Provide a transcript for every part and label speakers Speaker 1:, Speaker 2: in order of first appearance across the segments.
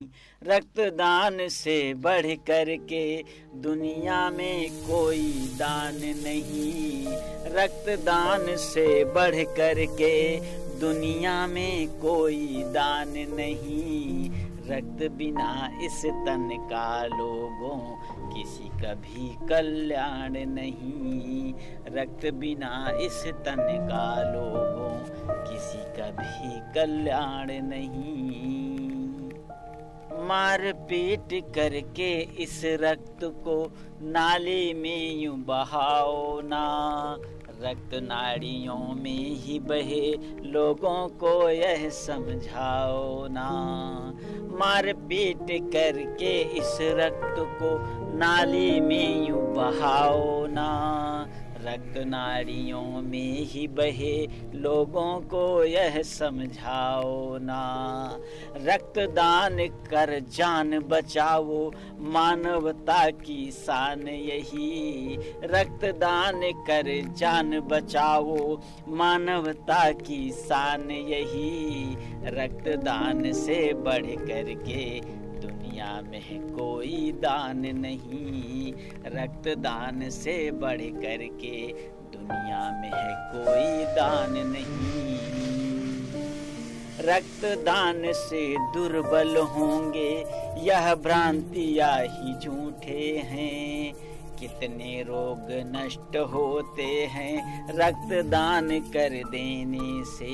Speaker 1: रक्तदान से बढ़ कर के दुनिया में कोई दान नहीं। रक्तदान से बढ़ कर के दुनिया में कोई दान नहीं। रक्त बिना इस तन का लोगों किसी का भी कल्याण नहीं। रक्त बिना इस तन का लोगों किसी का भी कल्याण नहीं। मार पीट करके इस रक्त को नाले में यूं बहाओ ना। रक्त नाड़ियों में ही बहे लोगों को यह समझाओ ना। मार पीट करके इस रक्त को नाले में यूं बहाओ ना। रक्त नाड़ियों में ही बहे लोगों को यह समझाओ ना। रक्तदान कर जान बचाओ मानवता की शान यही। रक्तदान कर जान बचाओ मानवता की शान यही। रक्तदान से बढ़ कर के दुनिया में कोई दान नहीं। रक्तदान से बढ़ कर के दुनिया में कोई दान नहीं। रक्तदान से दुर्बल होंगे यह भ्रांतियाँ ही झूठे हैं। कितने रोग नष्ट होते हैं रक्तदान कर देने से।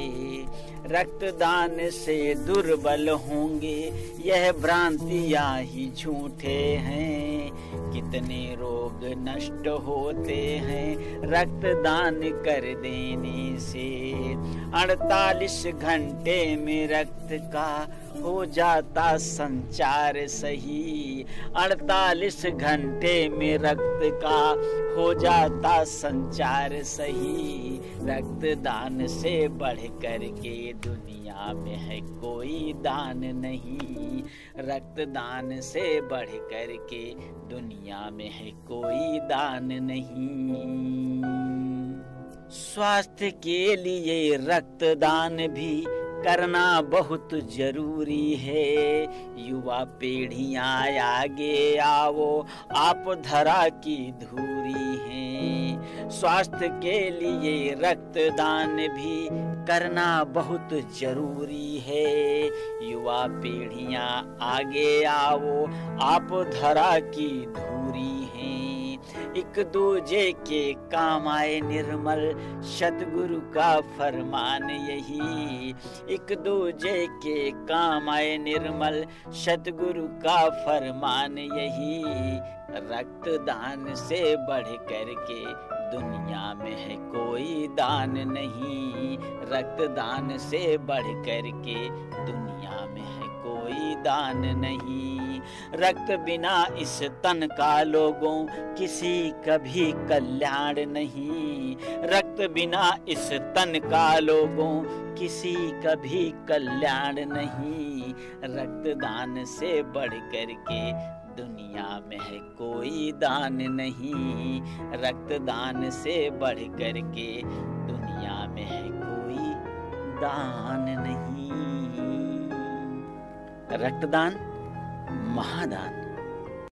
Speaker 1: रक्तदान से दुर्बल होंगे यह भ्रांतियाँ ही झूठे हैं। कितने रोग नष्ट होते हैं रक्तदान कर देने से। 48 घंटे में रक्त का हो जाता संचार सही। 48 घंटे में रक्त का हो जाता संचार सही। रक्तदान से बढ़ कर के दुनिया में है कोई दान नहीं। रक्तदान से बढ़ कर के दुनिया में है कोई दान नहीं। स्वास्थ्य के लिए रक्तदान भी करना बहुत जरूरी है। युवा पीढ़ियां आगे आओ आप धरा की धूरी हैं। स्वास्थ्य के लिए रक्तदान भी करना बहुत जरूरी है। युवा पीढ़ियां आगे आओ आप धरा की धूरी हैं। एक दूजे के काम आए निर्मल सतगुरु का फरमान यही। एक दूजे के काम आए निर्मल सतगुरु का फरमान यही। रक्तदान से बढ़ कर के दुनिया में है कोई दान नहीं। रक्तदान से बढ़ कर के दुनिया में है कोई दान नहीं। रक्त बिना इस तन का लोगों किसी का भी कल्याण नहीं। रक्त बिना इस तन का लोगों किसी का भी कल्याण नहीं। रक्तदान से बढ़ कर के दुनिया में है कोई दान नहीं। रक्तदान से बढ़ कर के दुनिया में है कोई दान नहीं। रक्तदान महादान।